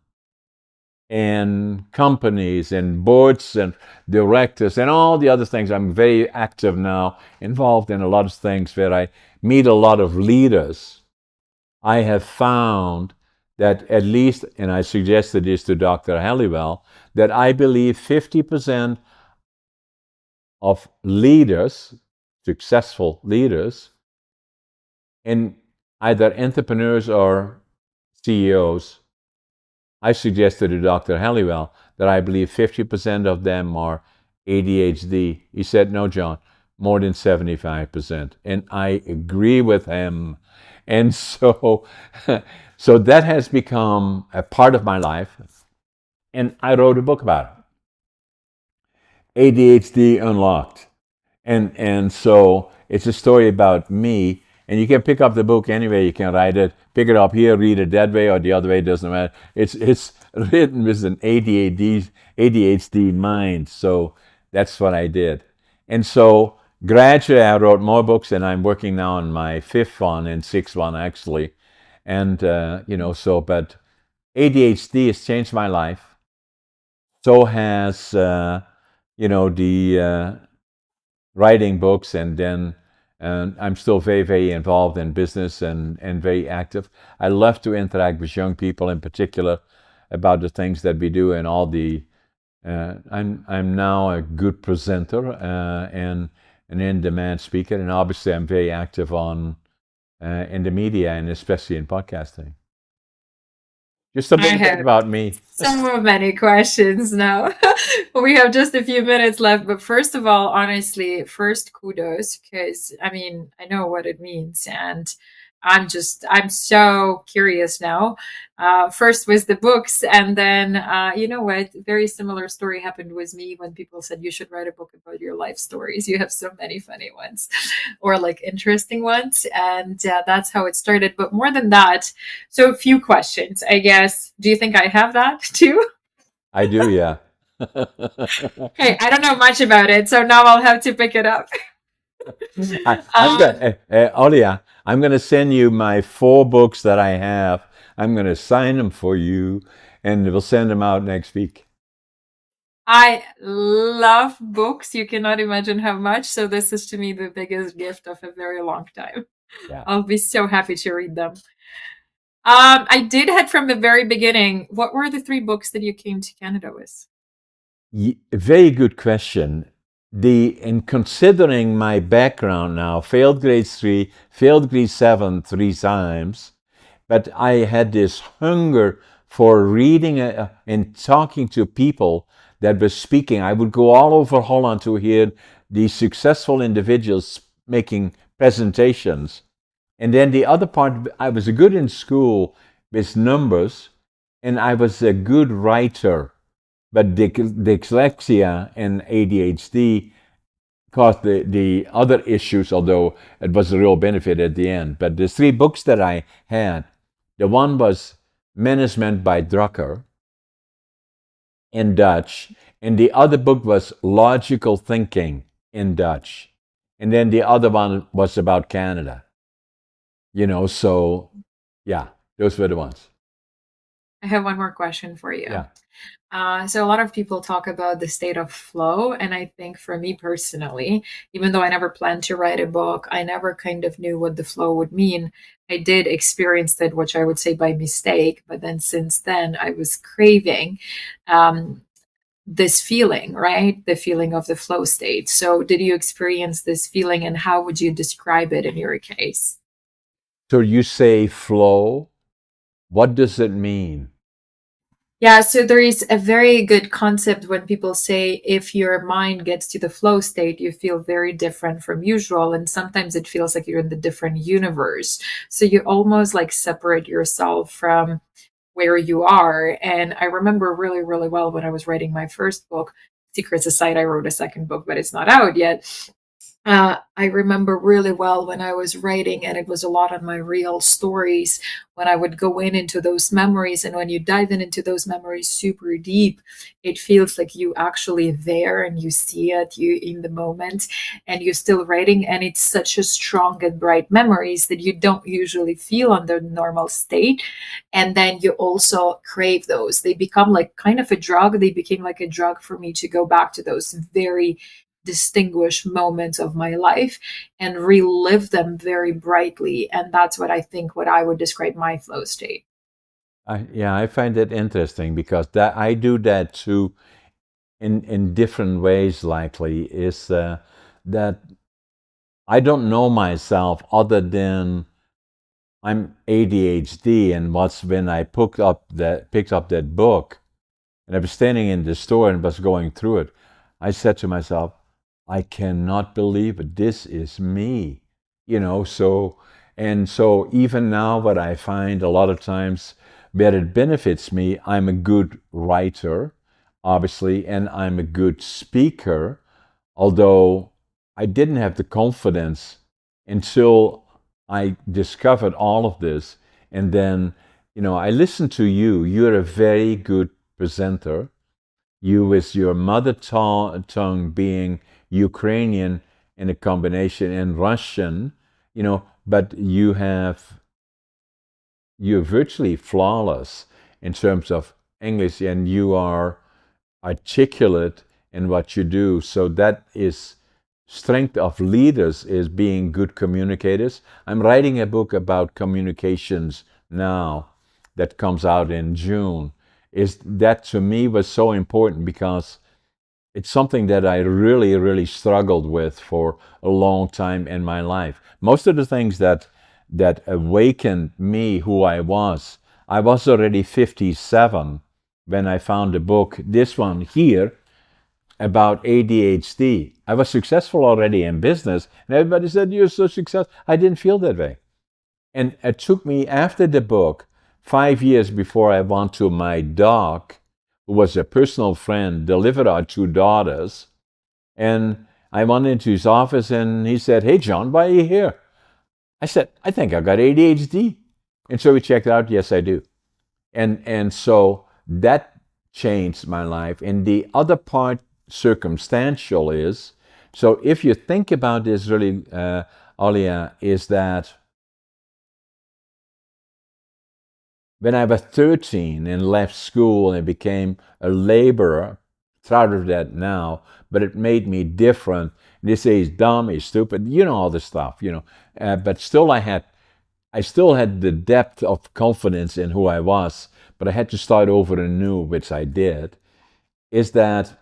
and companies and boards and directors and all the other things. I'm very active now, involved in a lot of things where I meet a lot of leaders. I have found that at least, and I suggested this to Dr. Halliwell, that I believe 50% of leaders, successful leaders, in either entrepreneurs or CEOs, I suggested to Dr. Halliwell that I believe 50% of them are ADHD. He said, no, John, more than 75%. And I agree with him. And so, so that has become a part of my life. And I wrote a book about it, ADHD Unlocked. And so it's a story about me. And you can pick up the book anyway. You can write it, pick it up here, read it that way or the other way. It doesn't matter. It's written with an ADHD mind. So that's what I did. And so gradually I wrote more books, and I'm working now on my 5th one and 6th one actually. And but ADHD has changed my life. So has the writing books, and then I'm still very, very involved in business and very active. I love to interact with young people in particular about the things that we do and all the. I'm now a good presenter and an in-demand speaker, and obviously I'm very active in the media and especially in podcasting. Just a I little bit have about me. so many questions now. We have just a few minutes left, but first of all, honestly, first kudos, because I mean, I know what it means, and I'm so curious now. First was the books, and then you know what? Very similar story happened with me when people said you should write a book about your life stories. You have so many funny ones, or like interesting ones, and that's how it started. But more than that, so a few questions, I guess. Do you think I have that too? I do, yeah. Hey, I don't know much about it, so now I'll have to pick it up. I'm going Olia, I'm going to send you my 4 books that I have. I'm going to sign them for you, and we'll send them out next week. I love books. You cannot imagine how much. So this is to me the biggest gift of a very long time. Yeah. I'll be so happy to read them. I did head from the very beginning. What were the three books that you came to Canada with? Very good question. In considering my background now, failed grade 3, failed grade 7 three times, but I had this hunger for reading and talking to people that were speaking. I would go all over Holland to hear these successful individuals making presentations. And then the other part, I was good in school with numbers, and I was a good writer. But dyslexia and ADHD caused the other issues, although it was a real benefit at the end. But the three books that I had, the one was Management by Drucker in Dutch, and the other book was Logical Thinking in Dutch. And then the other one was about Canada. So yeah, those were the ones. I have one more question for you. Yeah. So a lot of people talk about the state of flow, and I think for me personally, even though I never planned to write a book, I never kind of knew what the flow would mean. I did experience it, which I would say by mistake, but then since then I was craving um, this feeling, right? The feeling of the flow state. So did you experience this feeling, and how would you describe it in your case? So you say flow. What does it mean? Yeah, so there is a very good concept when people say if your mind gets to the flow state, you feel very different from usual. And sometimes it feels like you're in the different universe. So you almost like separate yourself from where you are. And I remember really, really well when I was writing my first book, Secrets Aside, I wrote a second book, but it's not out yet. I remember really well when I was writing, and it was a lot of my real stories when I would go into those memories. And when you dive into those memories super deep, it feels like you actually there and you see it, you in the moment, and you're still writing. And it's such a strong and bright memories that you don't usually feel on the normal state. And then you also crave those. They become like kind of a drug. They became like a drug for me to go back to those very distinguished moments of my life and relive them very brightly. And that's what I think what I would describe my flow state. Yeah, I find that interesting because that I do that too in different ways. Likely is that I don't know myself other than I'm ADHD, and what's when I picked up that book, and I was standing in the store and was going through it. I said to myself, I cannot believe it. This is me. So even now, what I find a lot of times where it benefits me, I'm a good writer, obviously, and I'm a good speaker, although I didn't have the confidence until I discovered all of this. And then, I listened to you. You're a very good presenter. You, with your mother tongue being Ukrainian in a combination and Russian, but you're virtually flawless in terms of English, and you are articulate in what you do. So that is strength of leaders, is being good communicators. I'm writing a book about communications now that comes out in June. Is that to me was so important because it's something that I really, really struggled with for a long time in my life. Most of the things that awakened me who I was already 57 when I found a book, this one here, about ADHD. I was successful already in business, and everybody said, "You're so successful." I didn't feel that way. And it took me, after the book, 5 years before I went to my doc, who was a personal friend, delivered our two daughters. And I went into his office and he said, "Hey, John, why are you here?" I said, "I think I got ADHD." And so we checked it out. Yes, I do. And so that changed my life. And the other part, circumstantial, is, so if you think about this really, Olia, is that when I was 13 and left school and became a laborer tired of that now, but it made me different. They say he's dumb, he's stupid, all this stuff, but still I still had the depth of confidence in who I was, but I had to start over anew, which I did, is that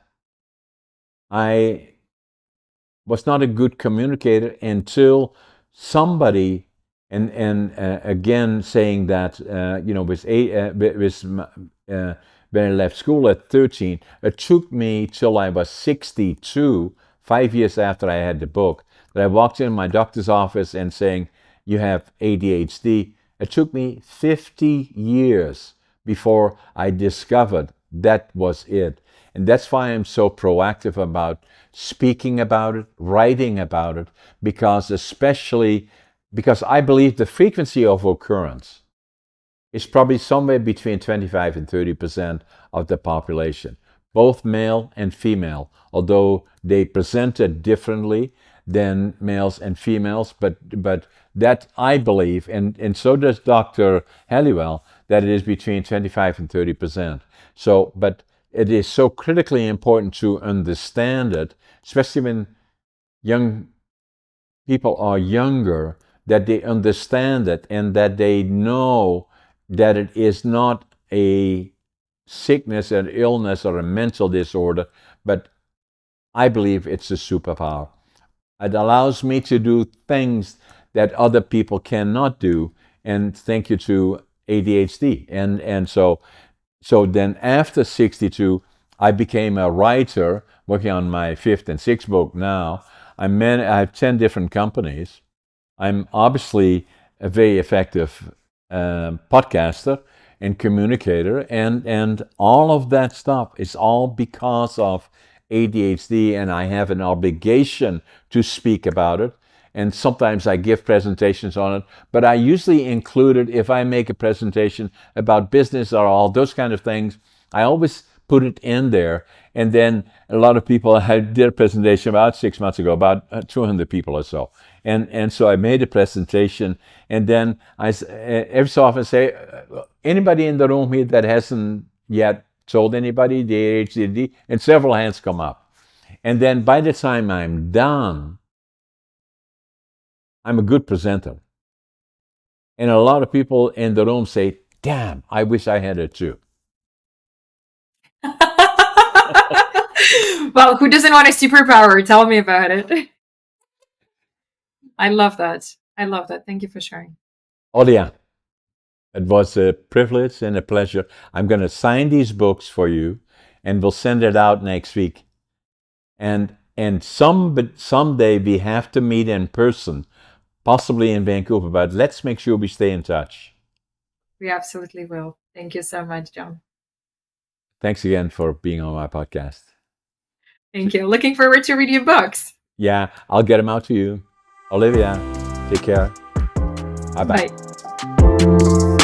I was not a good communicator until somebody, and again saying that, when I left school at 13, it took me till I was 62, 5 years after I had the book, that I walked in my doctor's office and saying, "You have ADHD." It took me 50 years before I discovered that was it. And that's why I'm so proactive about speaking about it, writing about it, because I believe the frequency of occurrence is probably somewhere between 25 and 30% of the population, both male and female, although they present it differently than males and females. But that I believe, and so does Dr. Halliwell, that it is between 25 and 30%. So, but it is so critically important to understand it, especially when young people are younger, that they understand it and that they know that it is not a sickness, an illness, or a mental disorder, but I believe it's a superpower. It allows me to do things that other people cannot do, and thank you to ADHD. So then after 62, I became a writer, working on my fifth and sixth book now. I have 10 different companies. I'm obviously a very effective podcaster and communicator, and all of that stuff is all because of ADHD, and I have an obligation to speak about it. And sometimes I give presentations on it, but I usually include it if I make a presentation about business or all those kind of things. I always put it in there. And then a lot of people, I did a presentation about 6 months ago, about 200 people or so. And so I made a presentation, and then I every so often say, anybody in the room here that hasn't yet told anybody the ADHD, and several hands come up. And then by the time I'm done, I'm a good presenter. And a lot of people in the room say, "Damn, I wish I had it too." Well, who doesn't want a superpower? Tell me about it. I love that. I love that. Thank you for sharing. Olia, it was a privilege and a pleasure. I'm going to sign these books for you, and we'll send it out next week. And someday we have to meet in person, possibly in Vancouver, but let's make sure we stay in touch. We absolutely will. Thank you so much, John. Thanks again for being on my podcast. Thank you. Looking forward to reading your books. Yeah, I'll get them out to you. Olivia, take care. Bye-bye. Bye.